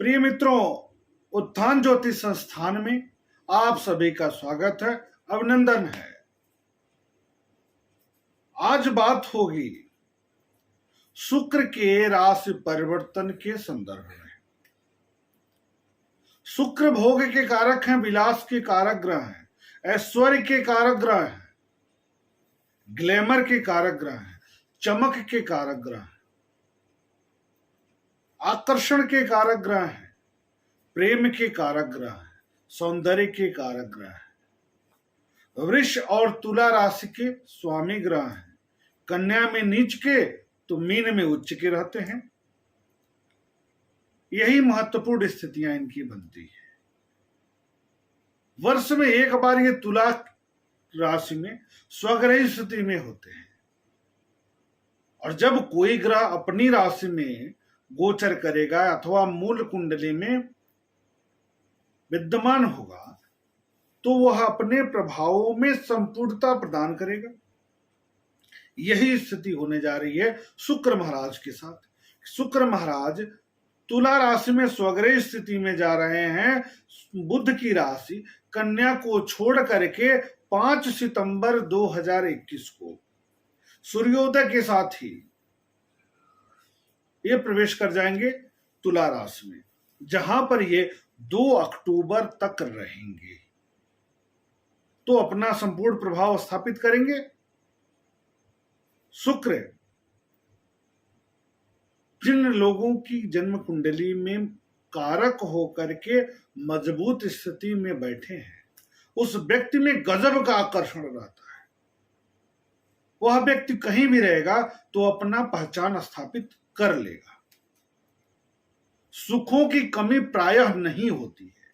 प्रिय मित्रों, उत्थान ज्योतिष संस्थान में आप सभी का स्वागत है, अभिनंदन है। आज बात होगी शुक्र के राशि परिवर्तन के संदर्भ में। शुक्र भोग के कारक हैं, विलास के कारक ग्रह हैं, ऐश्वर्य के कारक ग्रह हैं, ग्लैमर के कारक ग्रह हैं, चमक के कारक ग्रह हैं, आकर्षण के कारक ग्रह हैं, प्रेम के कारक ग्रह हैं, सौंदर्य के कारक ग्रह हैं। वृष और तुला राशि के स्वामी ग्रह हैं। कन्या में नीच के तो मीन में उच्च के रहते हैं। यही महत्वपूर्ण स्थितियां इनकी बनती है। वर्ष में एक बार ये तुला राशि में स्वग्रही स्थिति में होते हैं, और जब कोई ग्रह अपनी राशि में गोचर करेगा अथवा मूल कुंडली में विद्यमान होगा तो वह अपने प्रभावों में संपूर्णता प्रदान करेगा। यही स्थिति होने जा रही है शुक्र महाराज के साथ। शुक्र महाराज तुला राशि में स्वग्रही स्थिति में जा रहे हैं। बुध की राशि कन्या को छोड़ करके 5 सितंबर 2021 को सूर्योदय के साथ ही ये प्रवेश कर जाएंगे तुला राशि में, जहां पर ये 2 अक्टूबर तक रहेंगे तो अपना संपूर्ण प्रभाव स्थापित करेंगे। शुक्र जिन लोगों की जन्म कुंडली में कारक होकर के मजबूत स्थिति में बैठे हैं, उस व्यक्ति में गजब का आकर्षण रहता है। वह व्यक्ति कहीं भी रहेगा तो अपना पहचान स्थापित कर लेगा। सुखों की कमी प्रायः नहीं होती है।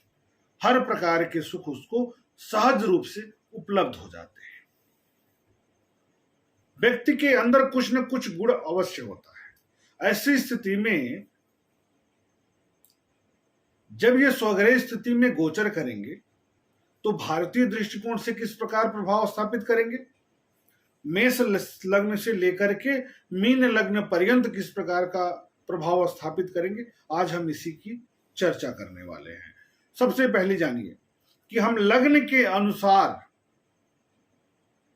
हर प्रकार के सुख उसको सहज रूप से उपलब्ध हो जाते हैं। व्यक्ति के अंदर कुछ न कुछ गुण अवश्य होता है। ऐसी स्थिति में जब ये स्वग्रही स्थिति में गोचर करेंगे तो भारतीय दृष्टिकोण से किस प्रकार प्रभाव स्थापित करेंगे, मेष लग्न से लेकर के मीन लग्न पर्यंत किस प्रकार का प्रभाव स्थापित करेंगे, आज हम इसी की चर्चा करने वाले हैं। सबसे पहले जानिए कि हम लग्न के अनुसार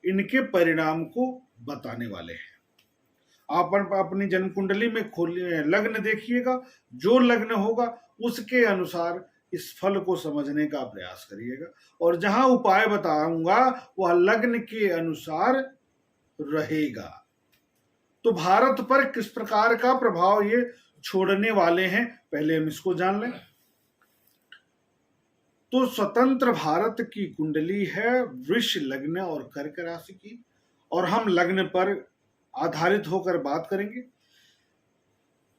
इनके परिणाम को बताने वाले हैं। आप अपनी जन्म कुंडली में खोलिए, लग्न देखिएगा, जो लग्न होगा उसके अनुसार इस फल को समझने का प्रयास करिएगा, और जहां उपाय बताऊंगा वह लग्न के अनुसार रहेगा। तो भारत पर किस प्रकार का प्रभाव ये छोड़ने वाले हैं, पहले हम इसको जान लें। तो स्वतंत्र भारत की कुंडली है वृष लग्न और कर्क राशि की, और हम लग्न पर आधारित होकर बात करेंगे।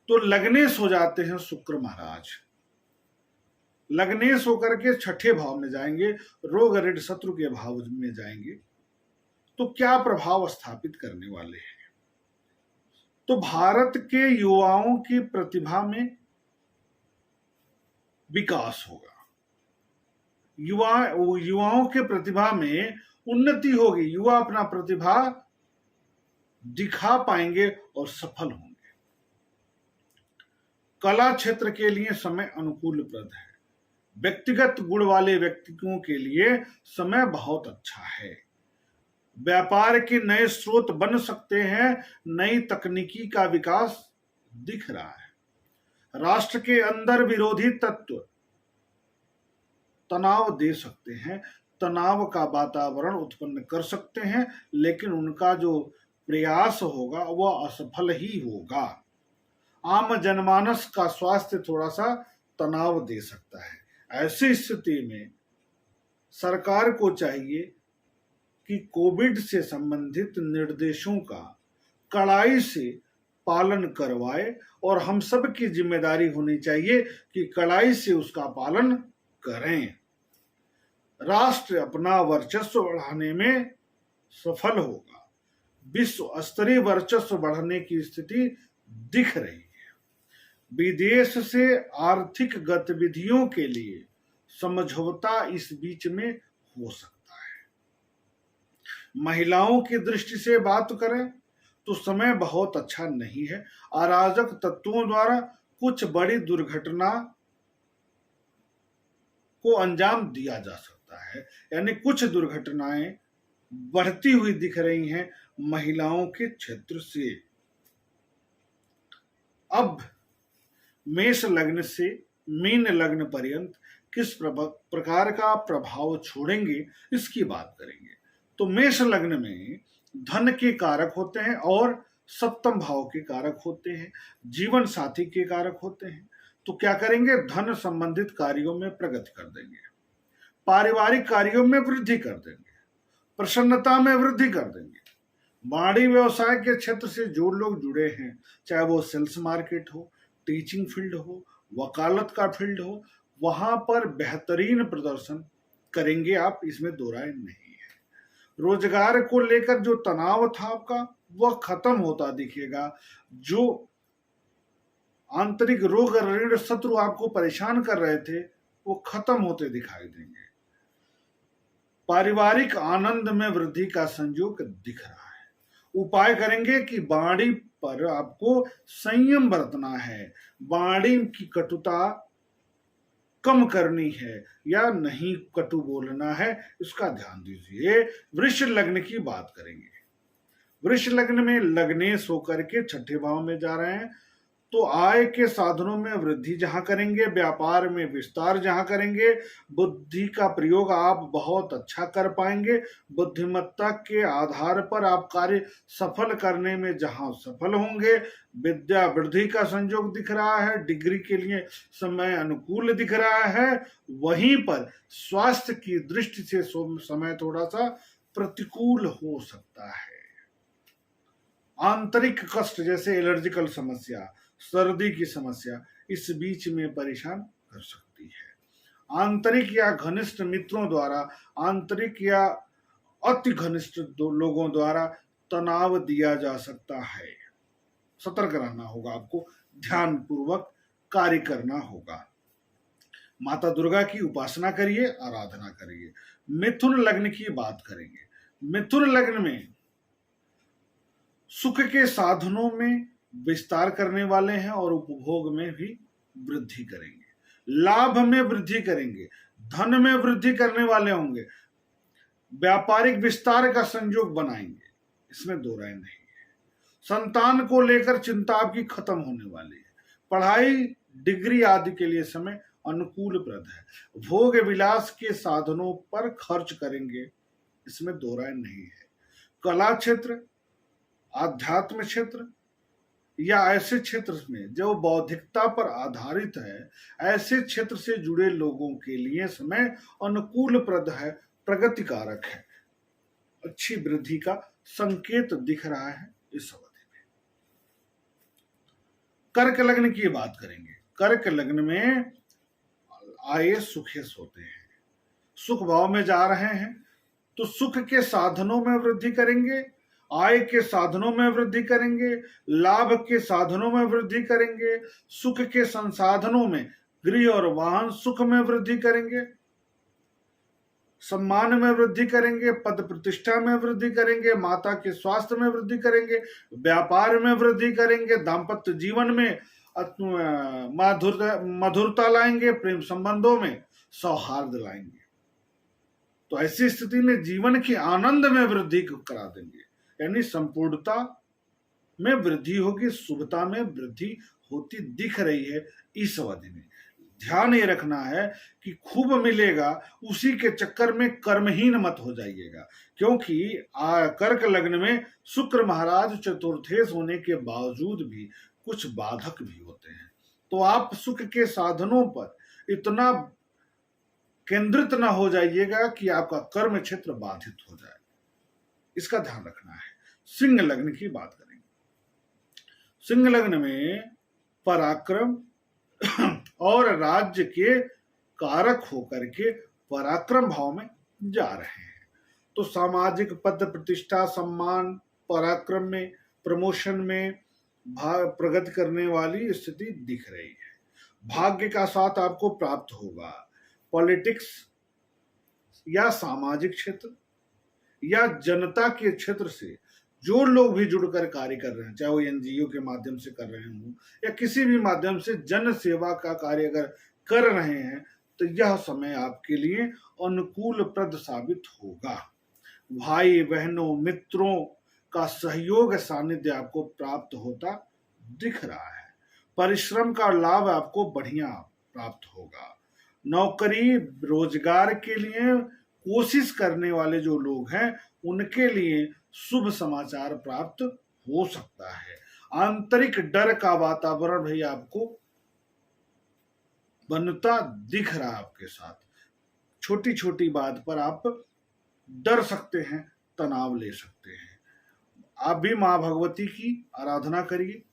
तो लग्नेश हो जाते हैं शुक्र महाराज। लग्नेश होकर के छठे भाव में जाएंगे, रोग ऋण शत्रु के भाव में जाएंगे, तो क्या प्रभाव स्थापित करने वाले हैं। तो भारत के युवाओं की प्रतिभा में विकास होगा। युवाओं के प्रतिभा में उन्नति होगी। युवा अपना प्रतिभा दिखा पाएंगे और सफल होंगे। कला क्षेत्र के लिए समय अनुकूलप्रद है। व्यक्तिगत गुण वाले व्यक्तियों के लिए समय बहुत अच्छा है। व्यापार के नए स्रोत बन सकते हैं। नई तकनीकी का विकास दिख रहा है। राष्ट्र के अंदर विरोधी तत्व तनाव दे सकते हैं, तनाव का वातावरण उत्पन्न कर सकते हैं, लेकिन उनका जो प्रयास होगा वह असफल ही होगा। आम जनमानस का स्वास्थ्य थोड़ा सा तनाव दे सकता है। ऐसी स्थिति में सरकार को चाहिए कि कोविड से संबंधित निर्देशों का कड़ाई से पालन करवाए, और हम सब की जिम्मेदारी होनी चाहिए कि कड़ाई से उसका पालन करें। राष्ट्र अपना वर्चस्व बढ़ाने में सफल होगा। विश्व स्तरीय वर्चस्व बढ़ने की स्थिति दिख रही है। विदेश से आर्थिक गतिविधियों के लिए समझौता इस बीच में हो सकता है। महिलाओं की दृष्टि से बात करें तो समय बहुत अच्छा नहीं है। अराजक तत्वों द्वारा कुछ बड़ी दुर्घटना को अंजाम दिया जा सकता है। यानी कुछ दुर्घटनाएं बढ़ती हुई दिख रही हैं महिलाओं के क्षेत्र से। अब मेष लग्न से मीन लग्न पर्यंत किस प्रकार का प्रभाव छोड़ेंगे इसकी बात करेंगे। तो मेष लग्न में धन के कारक होते हैं और सप्तम भाव के कारक होते हैं, जीवन साथी के कारक होते हैं। तो क्या करेंगे, धन संबंधित कार्यों में प्रगति कर देंगे, पारिवारिक कार्यों में वृद्धि कर देंगे, प्रसन्नता में वृद्धि कर देंगे। वाणी व्यवसाय के क्षेत्र से जो लोग जुड़े हैं, चाहे वो सेल्स मार्केट हो, टीचिंग फील्ड हो, वकालत का फील्ड हो, वहां पर बेहतरीन प्रदर्शन करेंगे आप, इसमें दो राय नहीं है। रोजगार को लेकर जो तनाव था आपका वह खत्म होता दिखेगा। जो आंतरिक रोग ऋण शत्रु आपको परेशान कर रहे थे वो खत्म होते दिखाई देंगे। पारिवारिक आनंद में वृद्धि का संयोग दिख रहा है। उपाय करेंगे कि वाणी पर आपको संयम बरतना है, वाणी की कटुता कम करनी है या नहीं कटु बोलना है, इसका ध्यान दीजिए। वृष लग्न की बात करेंगे। वृष लग्न में लग्नेश होकर के छठे भाव में जा रहे हैं, तो आय के साधनों में वृद्धि जहां करेंगे, व्यापार में विस्तार जहां करेंगे, बुद्धि का प्रयोग आप बहुत अच्छा कर पाएंगे। बुद्धिमत्ता के आधार पर आप कार्य सफल करने में जहां सफल होंगे। विद्या वृद्धि का संयोग दिख रहा है, डिग्री के लिए समय अनुकूल दिख रहा है। वहीं पर स्वास्थ्य की दृष्टि से समय थोड़ा सा प्रतिकूल हो सकता है। आंतरिक कष्ट जैसे एलर्जिकल समस्या, सर्दी की समस्या इस बीच में परेशान कर सकती है। आंतरिक या घनिष्ठ मित्रों द्वारा, आंतरिक या अति घनिष्ठ लोगों द्वारा तनाव दिया जा सकता है। सतर्क रहना होगा, आपको ध्यान पूर्वक कार्य करना होगा। माता दुर्गा की उपासना करिए, आराधना करिए। मिथुन लग्न की बात करेंगे। मिथुन लग्न में सुख के साधनों में विस्तार करने वाले हैं और उपभोग में भी वृद्धि करेंगे, लाभ में वृद्धि करेंगे, धन में वृद्धि करने वाले होंगे, व्यापारिक विस्तार का संयोग बनाएंगे, इसमें दो राय नहीं है। संतान को लेकर चिंता आपकी खत्म होने वाली है। पढ़ाई, डिग्री आदि के लिए समय अनुकूलप्रद है। भोग विलास के साधनों पर खर्च करेंगे, इसमें दो राय नहीं है। कला क्षेत्र, आध्यात्म क्षेत्र या ऐसे क्षेत्र में जो बौद्धिकता पर आधारित है, ऐसे क्षेत्र से जुड़े लोगों के लिए समय अनुकूलप्रद है, प्रगतिकारक है। अच्छी वृद्धि का संकेत दिख रहा है इस अवधि में। कर्क लग्न की बात करेंगे। कर्क लग्न में आय सुखेश होते हैं, सुख भाव में जा रहे हैं, तो सुख के साधनों में वृद्धि करेंगे, आय के साधनों में वृद्धि करेंगे, लाभ के साधनों में वृद्धि करेंगे, सुख के संसाधनों में गृह और वाहन सुख में वृद्धि करेंगे, सम्मान में वृद्धि करेंगे, पद प्रतिष्ठा में वृद्धि करेंगे, माता के स्वास्थ्य में वृद्धि करेंगे, व्यापार में वृद्धि करेंगे, दाम्पत्य जीवन में मधुरता लाएंगे, प्रेम संबंधों में सौहार्द लाएंगे। तो ऐसी स्थिति में जीवन के आनंद में वृद्धि करा देंगे, यानी संपूर्णता में वृद्धि होगी, शुभता में वृद्धि होती दिख रही है इस अवधि में। ध्यान ये रखना है कि खूब मिलेगा उसी के चक्कर में कर्महीन मत हो जाइएगा, क्योंकि कर्क लग्न में शुक्र महाराज चतुर्थेश होने के बावजूद भी कुछ बाधक भी होते हैं। तो आप सुख के साधनों पर इतना केंद्रित ना हो जाइएगा कि आपका कर्म क्षेत्र बाधित हो जाए, इसका ध्यान रखना है। सिंह लग्न की बात करेंगे। सिंह लग्न में पराक्रम और राज्य के कारक होकर के पराक्रम भाव में जा रहे हैं, तो सामाजिक पद प्रतिष्ठा, सम्मान, पराक्रम में, प्रमोशन में प्रगति करने वाली स्थिति दिख रही है। भाग्य का साथ आपको प्राप्त होगा। पॉलिटिक्स या सामाजिक क्षेत्र या जनता के क्षेत्र से जो लोग भी जुड़कर कार्य कर रहे हैं, चाहे वो एनजीओ के माध्यम से कर रहे हों या किसी भी माध्यम से जन सेवा का कार्य अगर कर रहे हैं, तो यह समय आपके लिए अनुकूल प्रद साबित होगा। भाई बहनों मित्रों का सहयोग सानिध्य आपको प्राप्त होता दिख रहा है। परिश्रम का लाभ आपको बढ़िया प्राप्त होगा। नौकरी रोजगार के लिए कोशिश करने वाले जो लोग हैं उनके लिए शुभ समाचार प्राप्त हो सकता है। आंतरिक डर का वातावरण भी आपको बनता दिख रहा है। आपके साथ छोटी छोटी बात पर आप डर सकते हैं, तनाव ले सकते हैं। आप भी मां भगवती की आराधना करिए,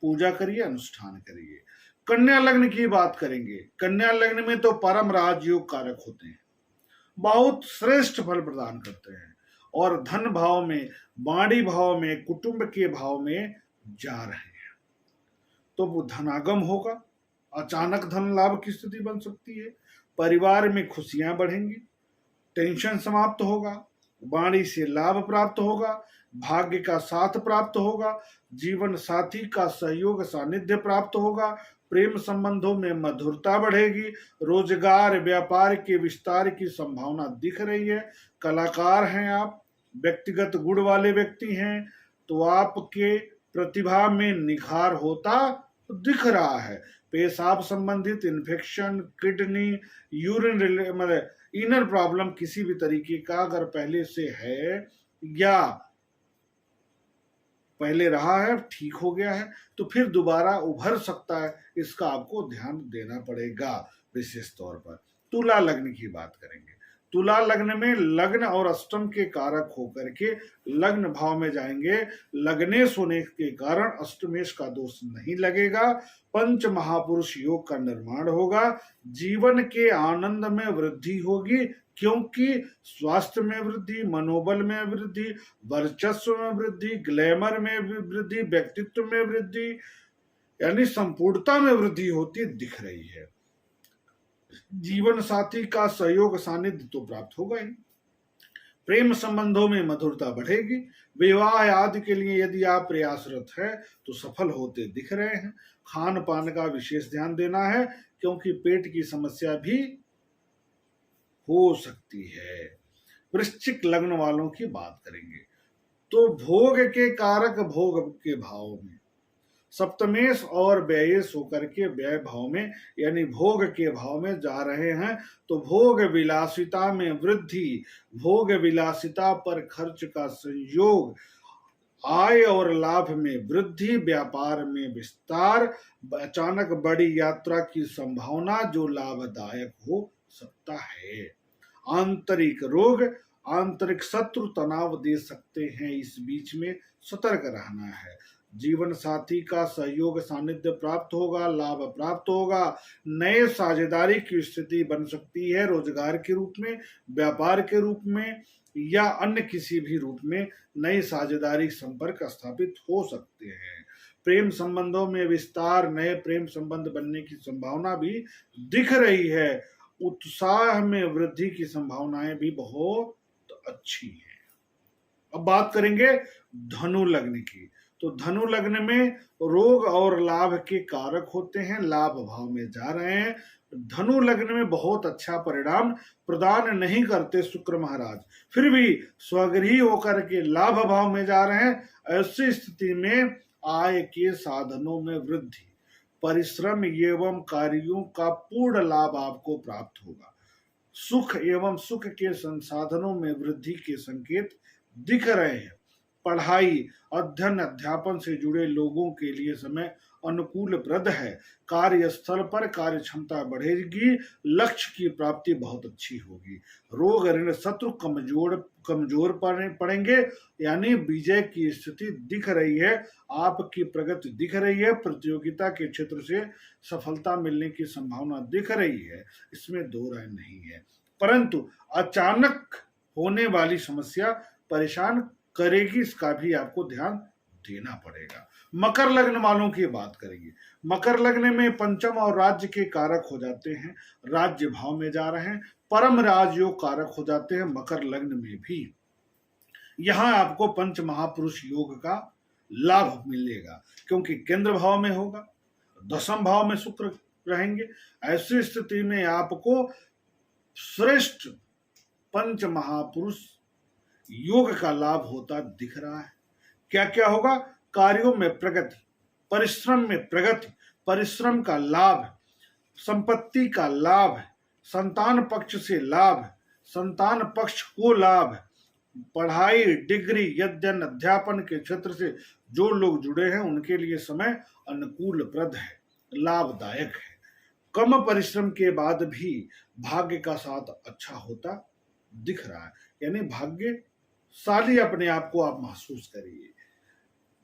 पूजा करिए, अनुष्ठान करिए। कन्या लग्न की बात करेंगे। कन्या लग्न में तो परम राजयोग कारक होते हैं, बहुत श्रेष्ठ फल प्रदान करते हैं और धन भाव में, वाणी भाव में, कुटुंब के भाव में जा रहे हैं तो वो धनागम होगा। अचानक धन लाभ की स्थिति बन सकती है। परिवार में खुशियां बढ़ेंगी, टेंशन समाप्त होगा, वाणी से लाभ प्राप्त होगा, भाग्य का साथ प्राप्त होगा, जीवन साथी का सहयोग सानिध्य प्राप्त होगा, प्रेम संबंधों में मधुरता बढ़ेगी, रोजगार व्यापार के विस्तार की संभावना दिख रही है। कलाकार हैं आप, व्यक्तिगत गुण वाले व्यक्ति हैं तो आपके प्रतिभा में निखार होता दिख रहा है। पेशाब संबंधित इन्फेक्शन, किडनी, यूरिन मतलब इनर प्रॉब्लम किसी भी तरीके का अगर पहले से है या पहले रहा है, ठीक हो गया है तो फिर दोबारा उभर सकता है, इसका आपको ध्यान देना पड़ेगा। विशेष तौर पर तुला लग्न की बात करेंगे। तुला लग्न में लग्न और अष्टम के कारक होकर के लग्न भाव में जाएंगे। लग्नेश होने के कारण अष्टमेश का दोष नहीं लगेगा। पंच महापुरुष योग का निर्माण होगा। जीवन के आनंद में वृद्धि होगी क्योंकि स्वास्थ्य में वृद्धि, मनोबल में वृद्धि, वर्चस्व में वृद्धि, ग्लैमर में वृद्धि, व्यक्तित्व में वृद्धि यानी संपूर्णता में वृद्धि होती दिख रही है। जीवन साथी का सहयोग सानिध्य तो प्राप्त होगा ही। प्रेम संबंधों में मधुरता बढ़ेगी। विवाह आदि के लिए यदि आप प्रयासरत है तो सफल होते दिख रहे हैं। खान पान का विशेष ध्यान देना है क्योंकि पेट की समस्या भी हो सकती है। वृश्चिक लग्न वालों की बात करेंगे तो भोग के कारक भोग के भाव में सप्तमेश और व्ययेश होकर के व्यय भाव में यानी भोग के भाव में जा रहे हैं तो भोग विलासिता में वृद्धि, भोग विलासिता पर खर्च का संयोग, आय और लाभ में वृद्धि, व्यापार में विस्तार, अचानक बड़ी यात्रा की संभावना जो लाभदायक हो सकता है। आंतरिक रोग, आंतरिक शत्रु तनाव दे सकते हैं, इस बीच में सतर्क रहना है। जीवन साथी का सहयोग सानिध्य प्राप्त होगा, लाभ प्राप्त होगा। नए साझेदारी की स्थिति बन सकती है, रोजगार के रूप में, व्यापार के रूप में या अन्य किसी भी रूप में नई साझेदारी संपर्क स्थापित हो सकते हैं। प्रेम संबंधों में विस्तार, नए प्रेम संबंध बनने की संभावना भी दिख रही है। उत्साह में वृद्धि की संभावनाएं भी बहुत अच्छी हैं। अब बात करेंगे धनु लग्न की तो धनु लग्न में रोग और लाभ के कारक होते हैं, लाभ भाव में जा रहे हैं। धनु लग्न में बहुत अच्छा परिणाम प्रदान नहीं करते शुक्र महाराज, फिर भी स्वगृही होकर के लाभ भाव में जा रहे हैं। ऐसी स्थिति में आय के साधनों में वृद्धि, परिश्रम एवं कार्यों का पूर्ण लाभ आपको प्राप्त होगा। सुख एवं सुख के संसाधनों में वृद्धि के संकेत दिख रहे हैं। पढ़ाई, अध्ययन, अध्यापन से जुड़े लोगों के लिए समय अनुकूलप्रद है। कार्यस्थल पर कार्य क्षमता बढ़ेगी, लक्ष्य की प्राप्ति बहुत अच्छी होगी। रोग ऋण शत्रु कमजोर पड़ेंगे यानी विजय की स्थिति दिख रही है, आपकी प्रगति दिख रही है, प्रतियोगिता के क्षेत्र से सफलता मिलने की संभावना दिख रही है, इसमें दो राय नहीं है। परंतु अचानक होने वाली समस्या परेशान करेगी, इसका भी आपको ध्यान देना पड़ेगा। मकर लग्न वालों की बात करेंगे। मकर लग्न में पंचम और राज्य के कारक हो जाते हैं, राज्य भाव में जा रहे हैं, परम राजयोग कारक हो जाते हैं मकर लग्न में भी। यहां आपको पंच महापुरुष योग का लाभ मिलेगा क्योंकि केंद्र भाव में होगा, दशम भाव में शुक्र रहेंगे। ऐसी स्थिति में आपको श्रेष्ठ पंच महापुरुष योग का लाभ होता दिख रहा है। क्या क्या होगा? कार्यों में प्रगति, परिश्रम में प्रगति, परिश्रम का लाभ, संपत्ति का लाभ, संतान पक्ष से लाभ, संतान पक्ष को लाभ, पढ़ाई, डिग्री, अध्ययन, अध्यापन के क्षेत्र से जो लोग जुड़े हैं उनके लिए समय अनुकूलप्रद है, लाभदायक है। कम परिश्रम के बाद भी भाग्य का साथ अच्छा होता दिख रहा है, यानी भाग्यशाली अपने आप को आप महसूस करिए।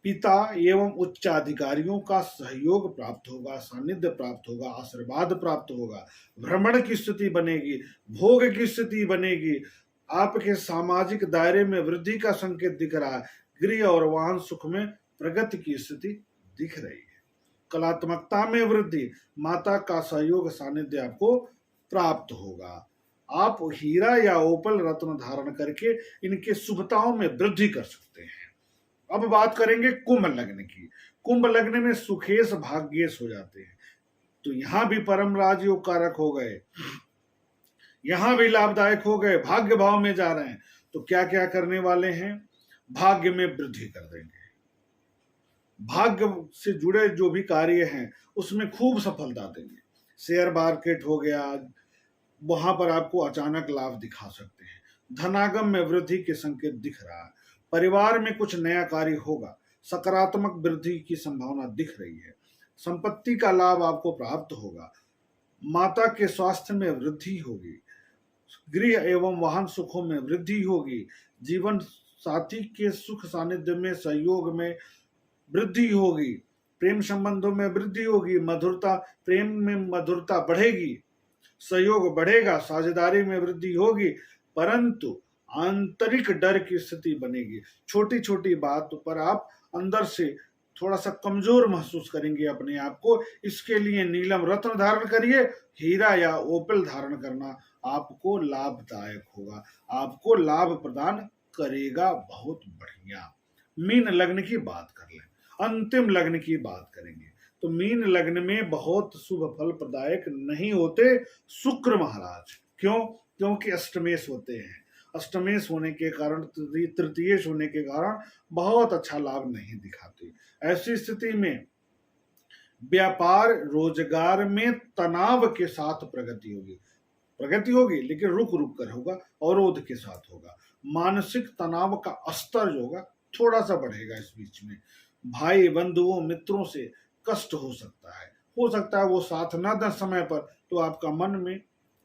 पिता एवं उच्च अधिकारियों का सहयोग प्राप्त होगा, सानिध्य प्राप्त होगा, आशीर्वाद प्राप्त होगा, भ्रमण की स्थिति बनेगी, भोग की स्थिति बनेगी, आपके सामाजिक दायरे में वृद्धि का संकेत दिख रहा है, गृह और वाहन सुख में प्रगति की स्थिति दिख रही है। कलात्मकता में वृद्धि, माता का सहयोग सानिध्य आपको प्राप्त होगा। आप हीरा या ओपल रत्न धारण करके इनके शुभताओं में वृद्धि कर सकते हैं। अब बात करेंगे कुंभ लग्न की। कुंभ लग्न में सुखेश भाग्येश हो जाते हैं, तो यहां भी परम राजयोग कारक हो गए, यहां भी लाभदायक हो गए, भाग्य भाव में जा रहे हैं। तो क्या क्या करने वाले हैं? भाग्य में वृद्धि कर देंगे। भाग्य से जुड़े जो भी कार्य हैं उसमें खूब सफलता देंगे। शेयर मार्केट हो गया, वहां पर आपको अचानक लाभ दिखा सकते हैं। धनागम में वृद्धि के संकेत दिख रहा है। परिवार में कुछ नया कार्य होगा, सकारात्मक वृद्धि की संभावना दिख रही है। संपत्ति का लाभ आपको प्राप्त होगा। माता के स्वास्थ्य में वृद्धि होगी। गृह एवं वाहन सुखों में वृद्धि होगी। जीवन साथी के सुख सानिध्य में, सहयोग में वृद्धि होगी। प्रेम संबंधों में वृद्धि होगी। मधुरता, प्रेम में मधुरता बढ़ेगी, सहयोग बढ़ेगा, साझेदारी में वृद्धि होगी, परंतु आंतरिक डर की स्थिति बनेगी। छोटी छोटी बात पर आप अंदर से थोड़ा सा कमजोर महसूस करेंगे अपने आप को। इसके लिए नीलम रत्न धारण करिए, हीरा या ओपल धारण करना आपको लाभदायक होगा, आपको लाभ प्रदान करेगा। बहुत बढ़िया। मीन लग्न की बात कर लें, अंतिम लग्न की बात करेंगे। तो मीन लग्न में बहुत शुभ फल प्रदायक नहीं होते शुक्र महाराज। क्यों? क्योंकि अष्टमेश होते हैं। अष्टमेश होने के कारण, तृतीयेश होने के कारण बहुत अच्छा लाभ नहीं दिखाते। ऐसी स्थिति में व्यापार रोजगार में तनाव के साथ प्रगति होगी, लेकिन रुक रुक कर होगा, अवरोध के साथ होगा। मानसिक तनाव का स्तर जो होगा थोड़ा सा बढ़ेगा इस बीच में। भाई बंधुओं मित्रों से कष्ट हो सकता है वो साथ ना दें समय पर, तो आपका मन में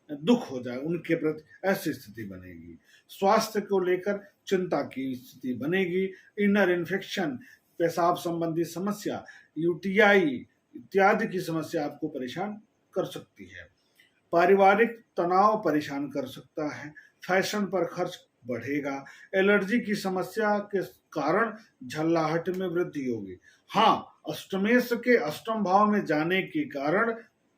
दुख हो जाए उनके प्रति, ऐसी स्थिति बनेगी। स्वास्थ्य को लेकर चिंता की स्थिति बनेगी। इनर इन्फेक्शन, पेशाब संबंधी समस्या, यूटीआई इत्यादि की समस्या आपको परेशान कर सकती है। पारिवारिक तनाव परेशान कर सकता है। फैशन पर खर्च बढ़ेगा। एलर्जी की समस्या के कारण झल्लाहट में वृद्धि होगी। हाँ, अष्टमेश के अष्टम भाव में जाने के कारण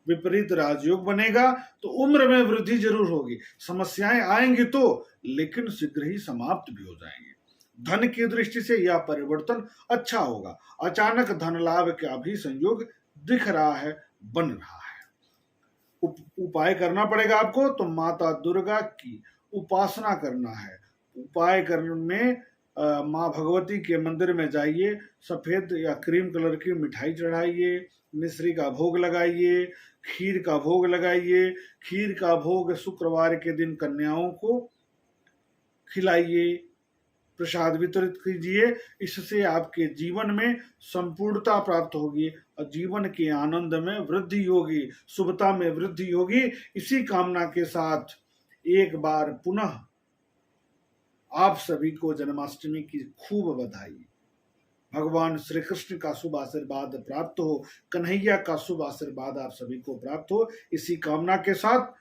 विपरीत राजयोग बनेगा, तो उम्र में वृद्धि जरूर होगी। समस्याएं आएंगी तो, लेकिन शीघ्र ही समाप्त भी हो जाएंगे। धन की दृष्टि से यह परिवर्तन अच्छा होगा। अचानक धन लाभ का भी संयोग दिख रहा है, बन रहा है। उपाय करना पड़ेगा आपको, तो माता दुर्गा की उपासना करना है। उपाय करने में माँ भगवती के मंदिर में जाइए, सफेद या क्रीम कलर की मिठाई चढ़ाइए, मिश्री का भोग लगाइए, खीर का भोग लगाइए। खीर का भोग शुक्रवार के दिन कन्याओं को खिलाइए, प्रसाद वितरित कीजिए। इससे आपके जीवन में संपूर्णता प्राप्त होगी और जीवन के आनंद में वृद्धि होगी, शुभता में वृद्धि होगी। इसी कामना के साथ एक बार पुनः आप सभी को जन्माष्टमी की खूब बधाई। भगवान श्री कृष्ण का शुभ आशीर्वाद प्राप्त हो, कन्हैया का शुभ आशीर्वाद आप सभी को प्राप्त हो, इसी कामना के साथ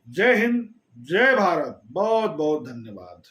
जय हिंद, जय भारत। बहुत बहुत धन्यवाद।